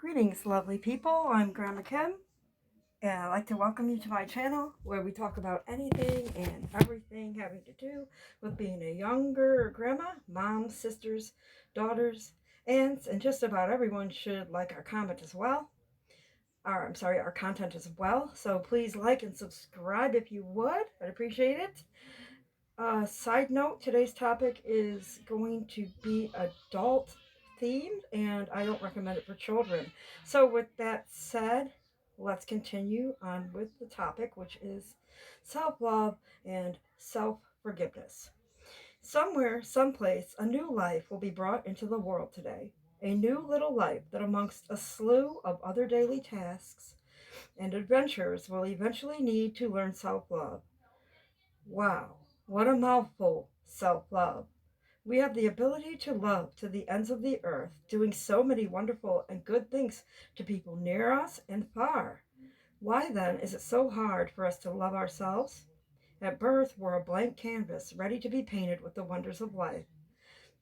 Greetings, lovely people. I'm Grandma Kim, and I'd like to welcome you to my channel where we talk about anything and everything having to do with being a younger grandma, moms, sisters, daughters, aunts, and just about everyone should like our comment as well. Our content as well. So please like and subscribe if you would. I'd appreciate it. Side note, today's topic is going to be adult themed, and I don't recommend it for children. So with that said, let's continue on with the topic, which is self-love and self-forgiveness. Somewhere, someplace, a new life will be brought into the world today. A new little life that amongst a slew of other daily tasks and adventures will eventually need to learn self-love. Wow, what a mouthful, self-love. We have the ability to love to the ends of the earth, doing so many wonderful and good things to people near us and far. Why then is it so hard for us to love ourselves? At birth, we're a blank canvas, ready to be painted with the wonders of life.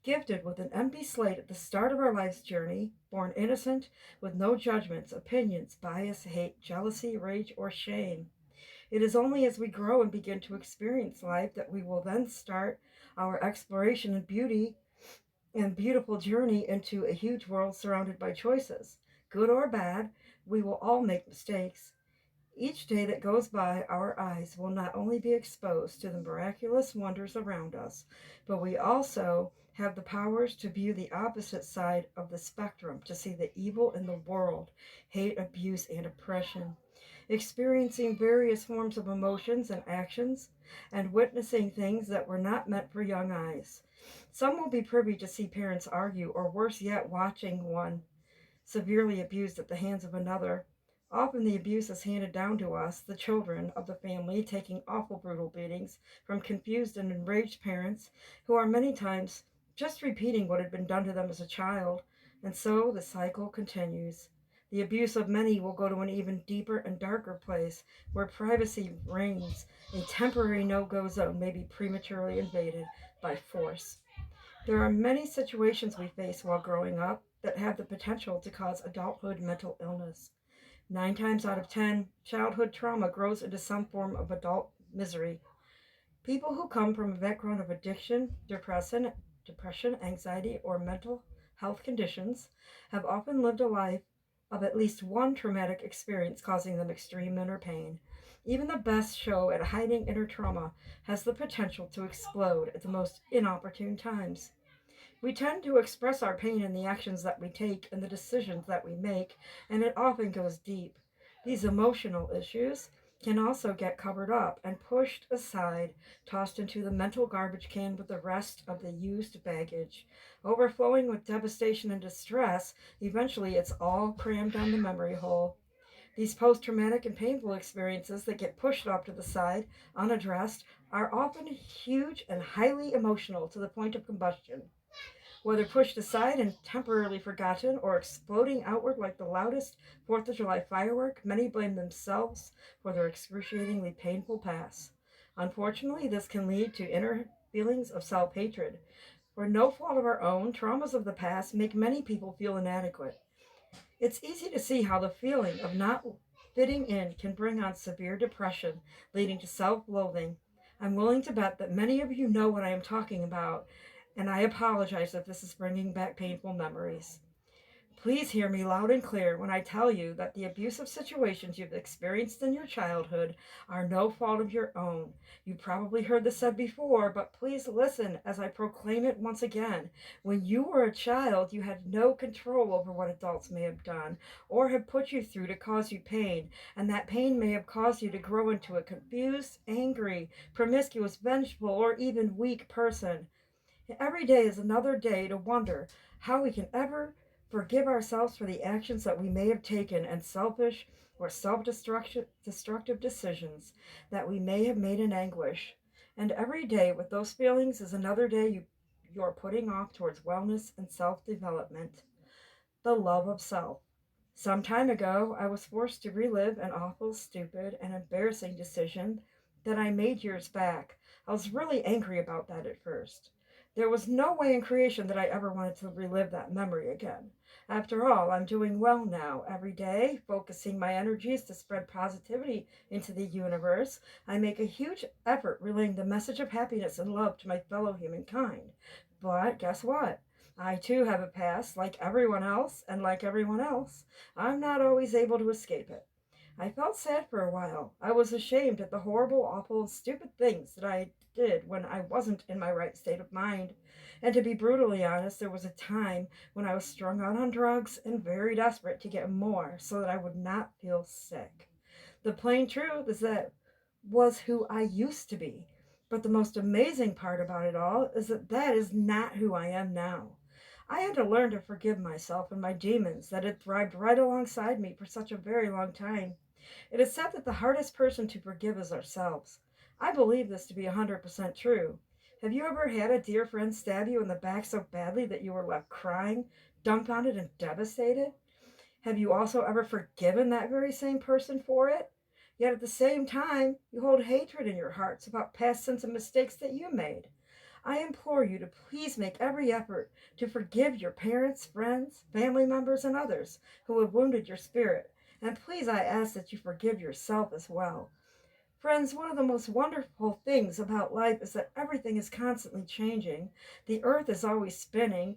Gifted with an empty slate at the start of our life's journey, born innocent, with no judgments, opinions, bias, hate, jealousy, rage, or shame. It is only as we grow and begin to experience life that we will then start our exploration and beautiful journey into a huge world surrounded by choices. Good or bad, we will all make mistakes. Each day that goes by, our eyes will not only be exposed to the miraculous wonders around us, but we also have the powers to view the opposite side of the spectrum, to see the evil in the world, hate, abuse, and oppression, experiencing various forms of emotions and actions, and witnessing things that were not meant for young eyes. Some will be privy to see parents argue, or worse yet, watching one severely abused at the hands of another. Often the abuse is handed down to us, the children of the family, taking awful brutal beatings from confused and enraged parents who are many times just repeating what had been done to them as a child. And so the cycle continues. The abuse of many will go to an even deeper and darker place where privacy reigns. A temporary no-go zone may be prematurely invaded by force. There are many situations we face while growing up that have the potential to cause adulthood mental illness. 9 times out of 10, childhood trauma grows into some form of adult misery. People who come from a background of addiction, depression, anxiety, or mental health conditions have often lived a life of at least one traumatic experience causing them extreme inner pain. Even the best show at hiding inner trauma has the potential to explode at the most inopportune times. We tend to express our pain in the actions that we take and the decisions that we make, and it often goes deep. These emotional issues can also get covered up and pushed aside, tossed into the mental garbage can with the rest of the used baggage. Overflowing with devastation and distress, eventually it's all crammed down the memory hole. These post traumatic and painful experiences that get pushed off to the side, unaddressed, are often huge and highly emotional to the point of combustion. Whether pushed aside and temporarily forgotten or exploding outward like the loudest 4th of July firework, many blame themselves for their excruciatingly painful past. Unfortunately, this can lead to inner feelings of self-hatred. For no fault of our own, traumas of the past make many people feel inadequate. It's easy to see how the feeling of not fitting in can bring on severe depression, leading to self-loathing. I'm willing to bet that many of you know what I am talking about, and I apologize if this is bringing back painful memories. Please hear me loud and clear when I tell you that the abusive situations you've experienced in your childhood are no fault of your own. You probably heard this said before, but please listen as I proclaim it once again. When you were a child, you had no control over what adults may have done or have put you through to cause you pain, and that pain may have caused you to grow into a confused, angry, promiscuous, vengeful, or even weak person. Every day is another day to wonder how we can ever forgive ourselves for the actions that we may have taken and selfish or self-destructive decisions that we may have made in anguish. And every day with those feelings is another day you're putting off towards wellness and self-development. The love of self. Some time ago, I was forced to relive an awful, stupid, and embarrassing decision that I made years back. I was really angry about that at first. There was no way in creation that I ever wanted to relive that memory again. After all, I'm doing well now. Every day, focusing my energies to spread positivity into the universe, I make a huge effort relaying the message of happiness and love to my fellow humankind. But guess what? I too have a past, like everyone else, and like everyone else, I'm not always able to escape it. I felt sad for a while. I was ashamed at the horrible, awful, stupid things that I did when I wasn't in my right state of mind. And to be brutally honest, there was a time when I was strung out on drugs and very desperate to get more so that I would not feel sick. The plain truth is that was who I used to be. But the most amazing part about it all is that that is not who I am now. I had to learn to forgive myself and my demons that had thrived right alongside me for such a very long time. It is said that the hardest person to forgive is ourselves. I believe this to be 100% true. Have you ever had a dear friend stab you in the back so badly that you were left crying, dumbfounded, and devastated? Have you also ever forgiven that very same person for it? Yet at the same time, you hold hatred in your hearts about past sins and mistakes that you made. I implore you to please make every effort to forgive your parents, friends, family members, and others who have wounded your spirit. And please, I ask that you forgive yourself as well. Friends, one of the most wonderful things about life is that everything is constantly changing. The earth is always spinning.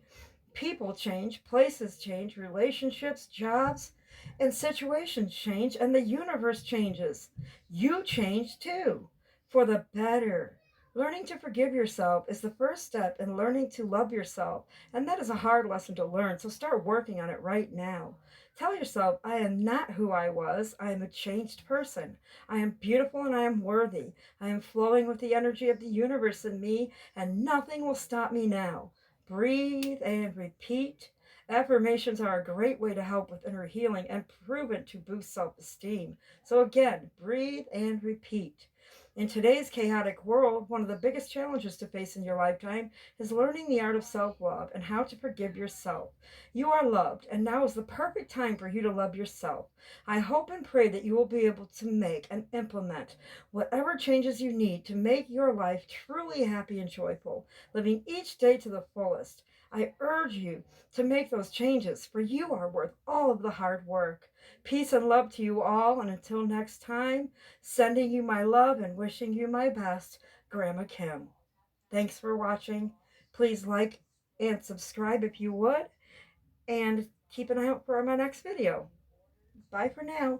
People change, places change, relationships, jobs, and situations change, and the universe changes. You change too, for the better. Learning to forgive yourself is the first step in learning to love yourself, and that is a hard lesson to learn, so start working on it right now. Tell yourself, I am not who I was. I am a changed person. I am beautiful and I am worthy. I am flowing with the energy of the universe in me, and nothing will stop me now. Breathe and repeat. Affirmations are a great way to help with inner healing and proven to boost self esteem. So, again, breathe and repeat. In today's chaotic world, one of the biggest challenges to face in your lifetime is learning the art of self love and how to forgive yourself. You are loved, and now is the perfect time for you to love yourself. I hope and pray that you will be able to make and implement whatever changes you need to make your life truly happy and joyful, living each day to the fullest. I urge you to make those changes, for you are worth all of the hard work. Peace and love to you all, and until next time, sending you my love and wishing you my best, Grandma Kim. Thanks for watching. Please like and subscribe if you would, and keep an eye out for my next video. Bye for now.